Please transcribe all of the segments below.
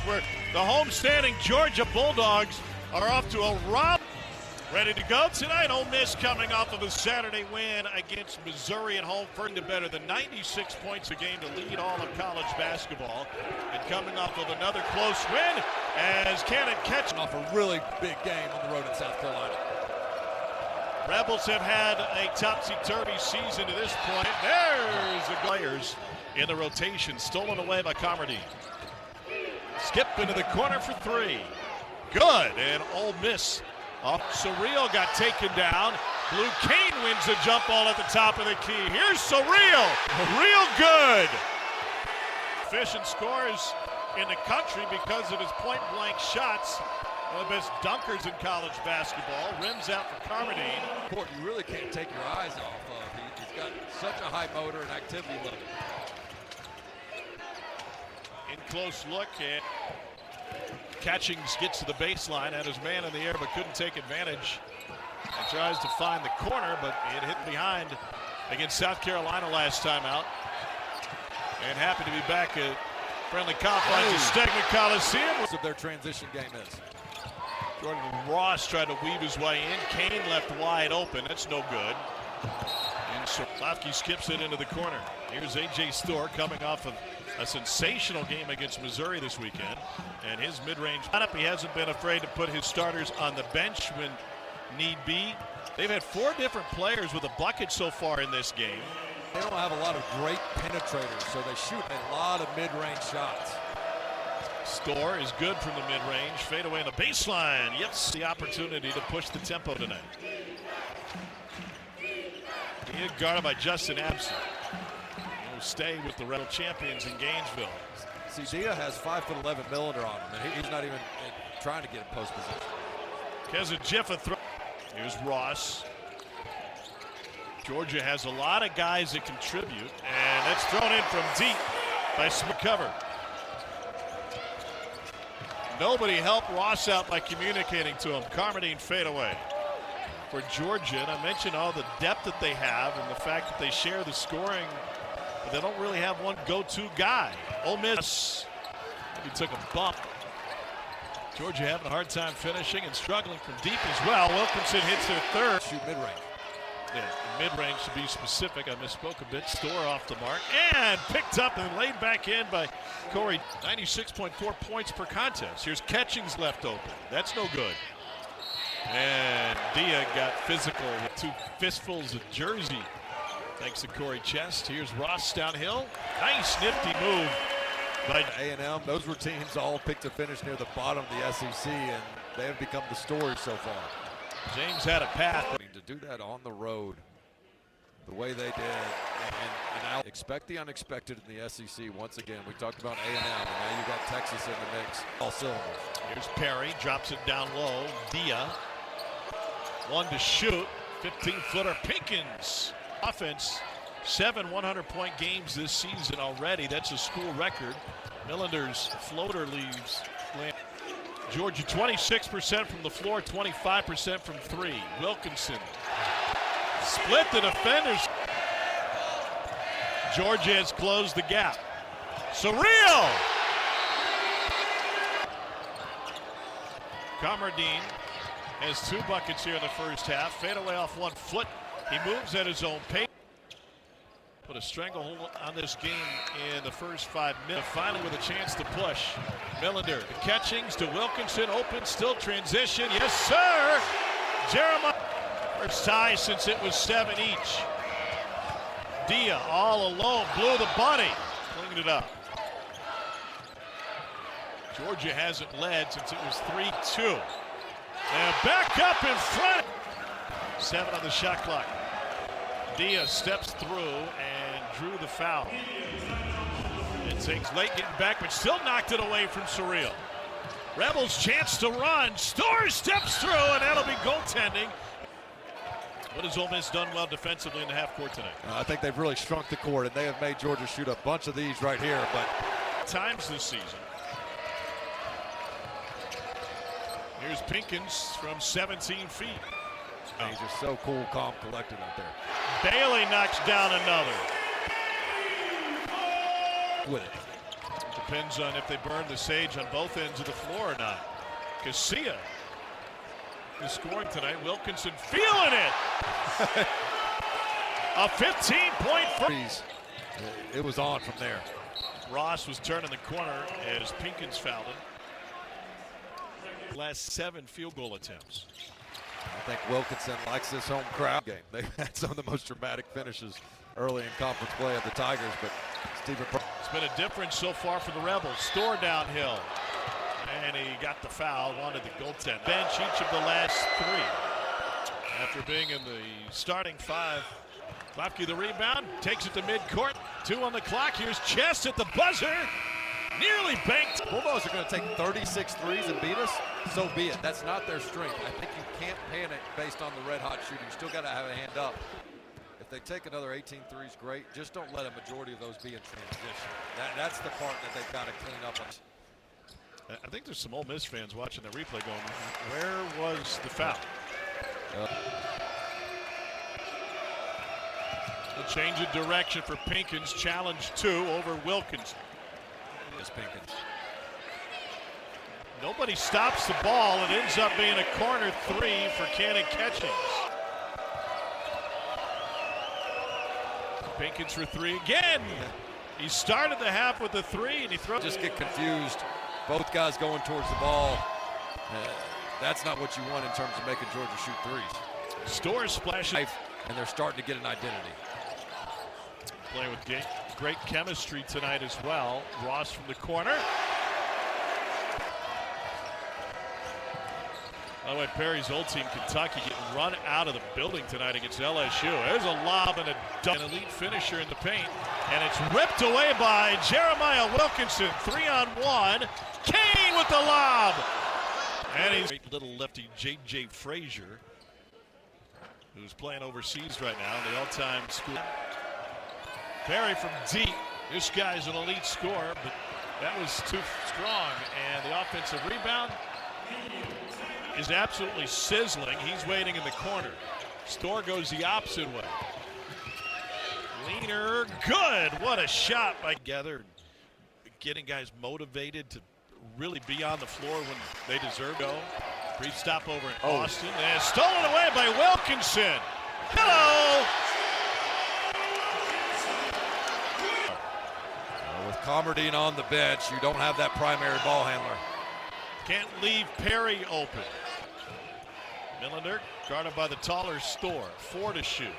where the homestanding Georgia Bulldogs are off to a romp. Ready to go tonight. Ole Miss coming off of a Saturday win against Missouri at home, for to better than 96 points a game to lead all of college basketball. And coming off of another close win as Cannon catch off a really big game on the road in South Carolina. Rebels have had a topsy-turvy season to this point. There's the players in the rotation, stolen away by Carmody. Skip into the corner for three. Good, and Ole Miss off. Surreal got taken down. Blue Kane wins the jump ball at the top of the key. Here's Surreal, real good. Efficient scores in the country because of his point-blank shots. One of the best dunkers in college basketball. Rims out for Carmody. Court you really can't take your eyes off of. He's got such a high motor and activity level. In close look, and Catchings gets to the baseline, had his man in the air but couldn't take advantage. And tries to find the corner, but it hit behind against South Carolina last time out. And happy to be back at friendly confines at Stegman Coliseum. Of their transition game is. Jordan Ross tried to weave his way in. Kane left wide open. That's no good. And Slavky skips it into the corner. Here's A.J. Storr coming off of a sensational game against Missouri this weekend. And his mid-range lineup, he hasn't been afraid to put his starters on the bench when need be. They've had 4 different players with a bucket so far in this game. They don't have a lot of great penetrators, so they shoot a lot of mid-range shots. Storr is good from the mid-range. Fade away on the baseline. Yes, the opportunity to push the tempo tonight. He guarded by Justin Abson. He'll stay with the Rebel champions in Gainesville. See, Dia has 5'11" Millender on him, and he's not even trying to get in post position. Kezijifa throw. Here's Ross. Georgia has a lot of guys that contribute, and that's thrown in from deep by Smith. Cover. Nobody helped Ross out by communicating to him. Carmody fade away for Georgia. And I mentioned all the depth that they have and the fact that they share the scoring, but they don't really have one go-to guy. Ole Miss maybe took a bump. Georgia having a hard time finishing and struggling from deep as well. Wilkinson hits their third. Shoot mid-range. Yeah, mid-range to be specific. I misspoke a bit. Storr off the mark and picked up and laid back in by Corey. 96.4 points per contest. Here's Catchings left open. That's no good. And Dia got physical with 2 fistfuls of jersey. Thanks to Corey Chest. Here's Ross downhill. Nice nifty move by A&M. Those were teams all picked to finish near the bottom of the SEC, and they have become the story so far. James had a path. To do that on the road the way they did, and I'll expect the unexpected in the SEC once again. We talked about A&M, and now you've got Texas in the mix. All cylinders. Here's Perry, drops it down low. Dia, one to shoot. 15-footer Pinkins. Offense, 7 100-point games this season already. That's a school record. Millender's floater leaves. Georgia 26% from the floor, 25% from 3. Wilkinson split the defenders. Georgia has closed the gap. Surreal! Carmardine has 2 buckets here in the first half. Fade away off 1 foot. He moves at his own pace. Put a stranglehold on this game in the first 5 minutes. Finally with a chance to push. Millender, the Catchings to Wilkinson, open, still transition. Yes, sir! Jeremiah. First tie since it was 7 each. Dia all alone, blew the bunny. Cleaned it up. Georgia hasn't led since it was 3-2. And back up in front. 7 on the shot clock. Dia steps through and drew the foul. It takes late getting back, but still knocked it away from Surreal. Rebels chance to run. Storr steps through, and that'll be goaltending. What has Ole Miss done well defensively in the half court tonight? I think they've really shrunk the court, and they have made Georgia shoot a bunch of these right here. But times this season. Here's Pinkins from 17 feet. He's just so cool, calm, collected out there. Bailey knocks down another. With it. Depends on if they burn the sage on both ends of the floor or not. Casilla is scoring tonight. Wilkinson feeling it. A 15-point freeze. It was on from there. Ross was turning the corner as Pinkins fouled him. Last 7 field goal attempts. I think Wilkinson likes this home crowd game. They've had some of the most dramatic finishes early in conference play of the Tigers, but it's been a difference so far for the Rebels. Store downhill, and he got the foul, wanted the goaltend. Bench each of the last 3. After being in the starting 5, Klopke the rebound, takes it to midcourt. 2 on the clock. Here's Chest at the buzzer. Nearly banked. Bulldogs are going to take 36 threes and beat us. So be it. That's not their strength. I think you can't panic based on the red-hot shooting. You still got to have a hand up. If they take another 18 threes, great. Just don't let a majority of those be in transition. That's the part that they've got to clean up. I think there's some Ole Miss fans watching the replay going, where was the foul? A change of direction for Pinkins. Challenge 2 over Wilkinson. Pinkins. Nobody stops the ball. It ends up being a corner 3 for Cannon Catchings. Pinkins for 3 again. He started the half with a 3 and he throws. Just get confused. Both guys going towards the ball. That's not what you want in terms of making Georgia shoot threes. Store splashing. And they're starting to get an identity. Playing with great chemistry tonight as well. Ross from the corner. By the way, Perry's old team, Kentucky, getting run out of the building tonight against LSU. There's a lob and a dunk. An elite finisher in the paint. And it's ripped away by Jeremiah Wilkinson. 3-on-1. Kane with the lob. And he's great little lefty J.J. Frazier, who's playing overseas right now in the all-time school. Perry from deep. This guy's an elite scorer, but that was too strong. And the offensive rebound is absolutely sizzling. He's waiting in the corner. Store goes the opposite way. Leaner, good. What a shot by Gather. Getting guys motivated to really be on the floor when they deserve to go. Brief stop over in Austin. And stolen away by Wilkinson. Hello! With Comardine on the bench, you don't have that primary ball handler. Can't leave Perry open. Millender guarded by the taller Store. 4 to shoot.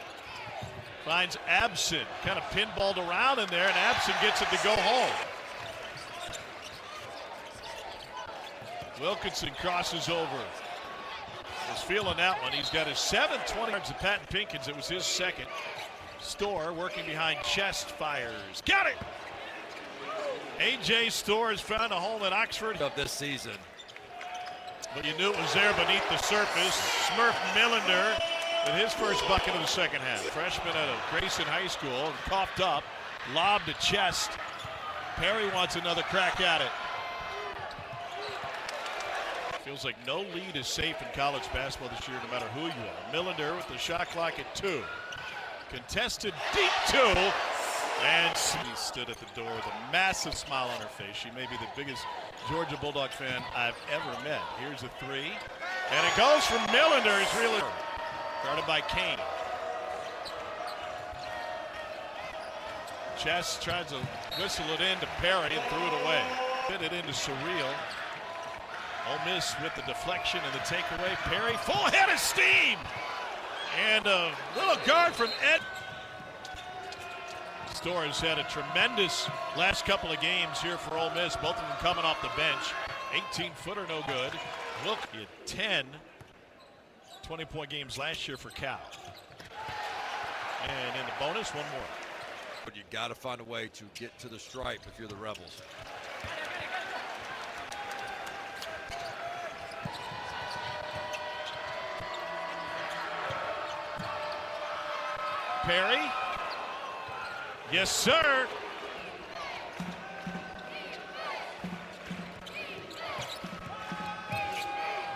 Finds Absent. Kind of pinballed around in there, and Absent gets it to go home. Wilkinson crosses over. Was feeling that one. He's got his 7th 20 yards of Patton Pinkins. It was his 2nd. Store working behind Chest fires. Got it! A.J. Store has found a home at Oxford of this season. But you knew it was there beneath the surface. Smurf Millender with his first bucket of the second half. Freshman out of Grayson High School, and coughed up, lob to Chest. Perry wants another crack at it. Feels like no lead is safe in college basketball this year, no matter who you are. Millender with the shot clock at 2. Contested deep 2. And she stood at the door with a massive smile on her face. She may be the biggest Georgia Bulldog fan I've ever met. Here's a 3. And it goes from Millender. It's really guarded by Kane. Chess tries to whistle it in to Perry and threw it away. Fit it into Surreal. Ole Miss with the deflection and the takeaway. Perry, full head of steam. And a little guard from Ed. Store has had a tremendous last couple of games here for Ole Miss, both of them coming off the bench. 18-footer, no good. Look at 10 20-point games last year for Cal. And in the bonus, one more. But you got to find a way to get to the stripe if you're the Rebels. Perry. Yes, sir.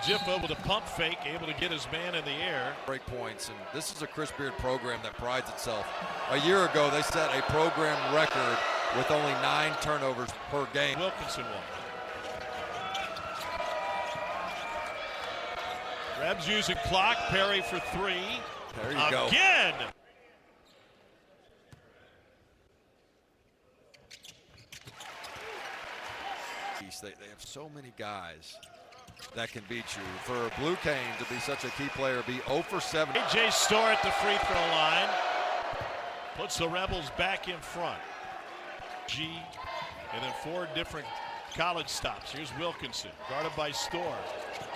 Jiffa with a pump fake, able to get his man in the air. Break points, and this is a Chris Beard program that prides itself. A year ago, they set a program record with only 9 turnovers per game. Wilkinson won. Rebs using clock. Perry for 3. There you go. Again. They have so many guys that can beat you. For Blue Cane to be such a key player, be 0 for 7. A.J. Storr at the free throw line. Puts the Rebels back in front. And then 4 different college stops. Here's Wilkinson, guarded by Storr.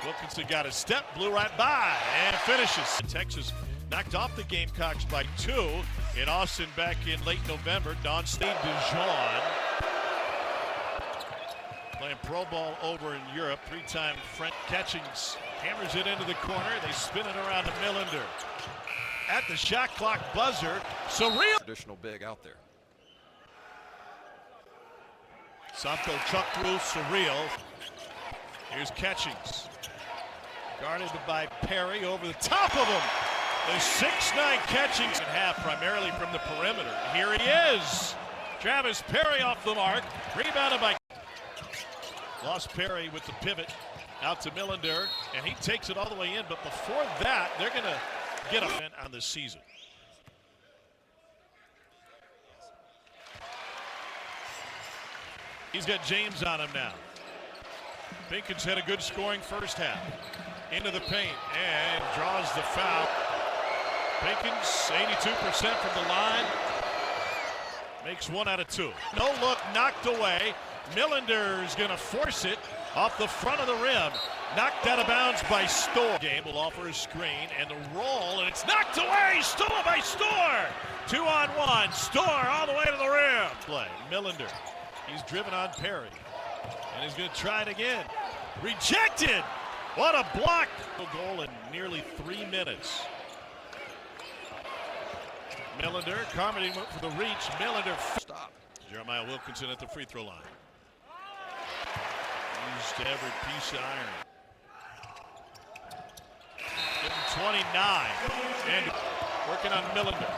Wilkinson got a step, blew right by, and finishes. Texas knocked off the Gamecocks by 2 in Austin back in late November. Don State DeJean playing pro ball over in Europe. 3-time French. Catchings hammers it into the corner. They spin it around to Millender. At the shot clock buzzer, Surreal. Traditional big out there. Santo chuck through Surreal. Here's Catchings. Guarded by Perry over the top of him. The 6'9" Catchings in half, primarily from the perimeter. Here he is. Travis Perry off the mark. Rebounded by. Lost Perry with the pivot out to Millender, and he takes it all the way in. But before that, they're going to get a win on the season. He's got James on him now. Pinkins had a good scoring first half. Into the paint and draws the foul. Pinkins 82% from the line. Makes 1 out of 2. No look, knocked away. Millender's going to force it off the front of the rim. Knocked out of bounds by Storr. Game will offer a screen and the roll, and it's knocked away. Stolen by Storr. 2-on-1. Storr all the way to the rim. Play. Millender. He's driven on Perry. And he's going to try it again. Rejected. What a block. Goal in nearly 3 minutes. Millender. Carmody went for the reach. Millender. Stop. Jeremiah Wilkinson at the free throw line. Used every piece of iron. Getting 29. And working on Millender.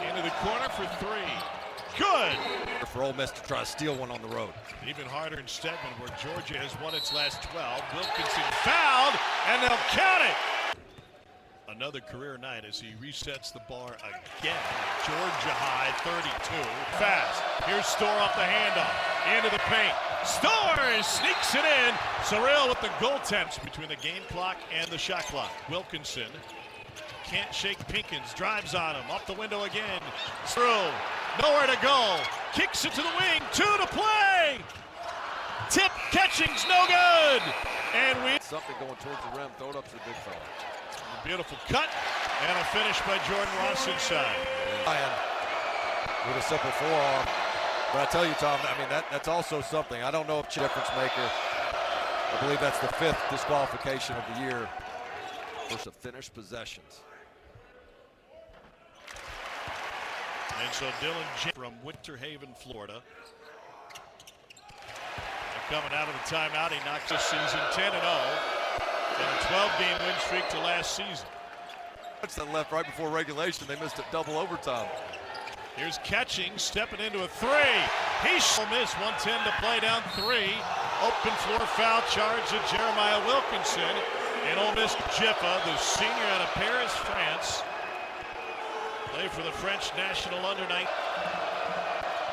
Into the corner for 3. Good. For Ole Miss to try to steal one on the road. Even harder in Stedman, where Georgia has won its last 12. Wilkinson fouled, and they'll count it. Another career night as he resets the bar again. Georgia high, 32. Fast. Here's Storr off the handoff. Into the paint. Storr sneaks it in. Surreal with the goal attempts between the game clock and the shot clock. Wilkinson can't shake Pinkins. Drives on him. Up the window again. Through. Nowhere to go. Kicks it to the wing. 2 to play. Tip. Catching's no good. And we. Something going towards the rim. Throw it up to the big fella. Beautiful cut and a finish by Jordan Ross inside. With a simple forearm. But I tell you, Tom, I mean, that's also something. I don't know if difference maker. I believe that's the 5th disqualification of the year versus finished possessions. And so Dylan from Winter Haven, Florida. And coming out of the timeout, he knocks this season 10-0. And a 12-game win streak to last season. That's that left right before regulation. They missed it double overtime. Here's Catching, stepping into a 3. He's Ole Miss, 1:10 to play, down 3. Open floor foul charge to Jeremiah Wilkinson. And Ole Miss Jiffa, the senior out of Paris, France. Play for the French national under 9.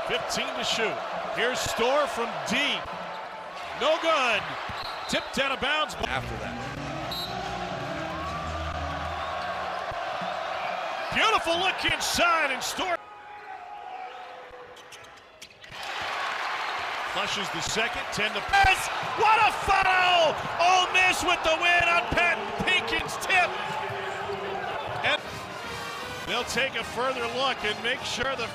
15 to shoot. Here's Storr from deep. No good. Tipped out of bounds. After that. Beautiful look inside and Storr. Flushes the second, 10 to pass. What a foul! Ole Miss with the win on Pat Pinkins' tip. And they'll take a further look and make sure the